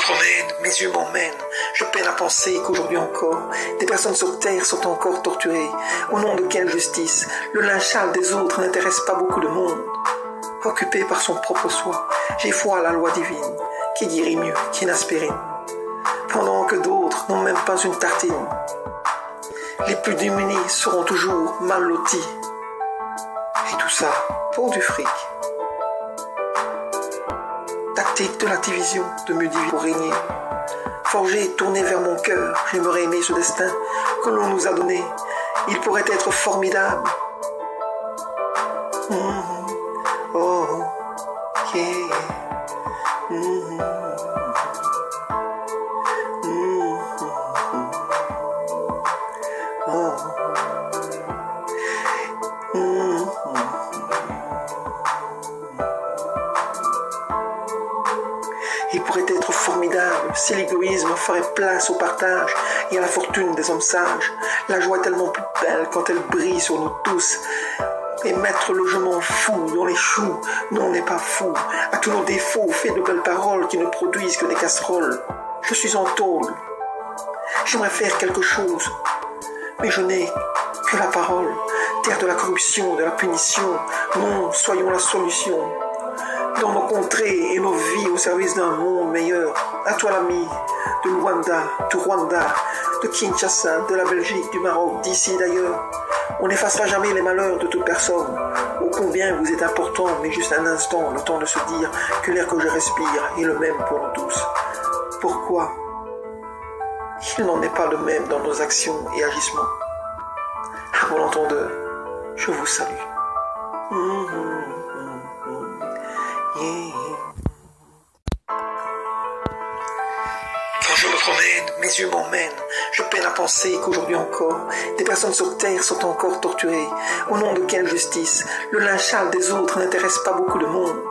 promène, mes yeux m'emmènent. Je peine à penser qu'aujourd'hui encore, des personnes sur terre sont encore torturées. Au nom de quelle justice? Le lynchage des autres n'intéresse pas beaucoup de monde. Occupé par son propre soi, j'ai foi à la loi divine, qui guérit mieux qu'une aspirine. Pendant que d'autres n'ont même pas une tartine. Les plus démunis seront toujours mal lotis. Et tout ça pour du fric. Tactique de la division, de mieux diviser pour régner. Forgé et tourné vers mon cœur, j'aimerais aimer ce destin que l'on nous a donné. Il pourrait être formidable. Oh, yeah. Il pourrait être formidable si l'égoïsme ferait place au partage et à la fortune des hommes sages. La joie est tellement plus belle quand elle brille sur nous tous. Et mettre le je m'en fous dans les choux, non on n'est pas fou. À tous nos défauts, fait de belles paroles qui ne produisent que des casseroles. Je suis en tôle. J'aimerais faire quelque chose, mais je n'ai que la parole. Terre de la corruption, de la punition, non, soyons la solution. Dans nos contrées et nos vies au service d'un monde meilleur. À toi l'ami, de Luanda, du Rwanda, de Kinshasa, de la Belgique, du Maroc, d'ici d'ailleurs. On n'effacera jamais les malheurs de toute personne. Ô combien vous êtes important, mais juste un instant, le temps de se dire que l'air que je respire est le même pour nous tous. Pourquoi? Il n'en est pas le même dans nos actions et agissements. À bon entendeur, je vous salue. Quand je me promène, mes yeux m'emmènent. Je peine à penser qu'aujourd'hui encore, des personnes sur terre sont encore torturées. Au nom de quelle justice? Le lynchage des autres n'intéresse pas beaucoup de monde.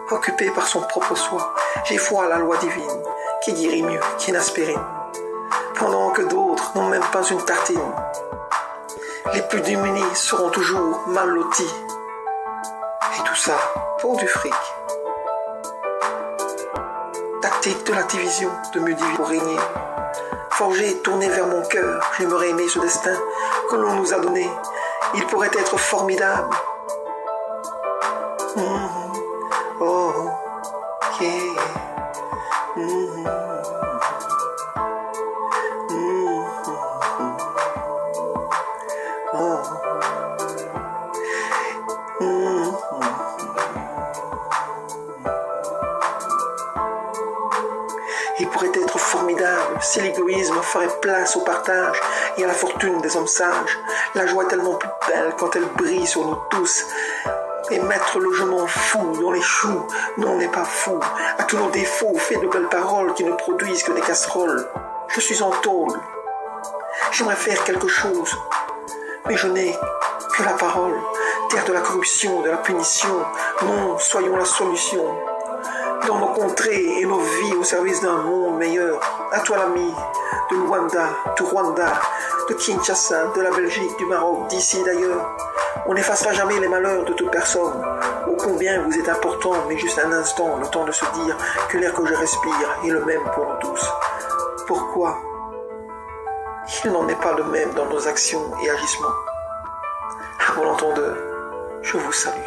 Occupé par son propre soi, j'ai foi à la loi divine, qui guérit mieux qu'une aspirine. Pendant que d'autres n'ont même pas une tartine. Les plus démunis seront toujours mal lotis. Et tout ça pour du fric. Tactique de la division, de mieux diviser pour régner. Forgé et tourné vers mon cœur, j'aimerais aimer ce destin que l'on nous a donné. Il pourrait être formidable. Oh, yeah. Il pourrait être formidable si l'égoïsme ferait place au partage et à la fortune des hommes sages. La joie est tellement plus belle quand elle brille sur nous tous. Et mettre le je m'en fous dans les choux, non on n'est pas fou. À tous nos défauts, fait de belles paroles qui ne produisent que des casseroles. Je suis en tôle. J'aimerais faire quelque chose, mais je n'ai que la parole. Terre de la corruption, de la punition, non, soyons la solution. Dans nos contrées et nos vies au service d'un monde meilleur. À toi l'ami, de Luanda, du Rwanda, de Kinshasa, de la Belgique, du Maroc, d'ici d'ailleurs. On n'effacera jamais les malheurs de toute personne. Ô combien vous êtes important, mais juste un instant, le temps de se dire que l'air que je respire est le même pour nous tous. Pourquoi? Il n'en est pas le même dans nos actions et agissements. À bon entendeur, je vous salue.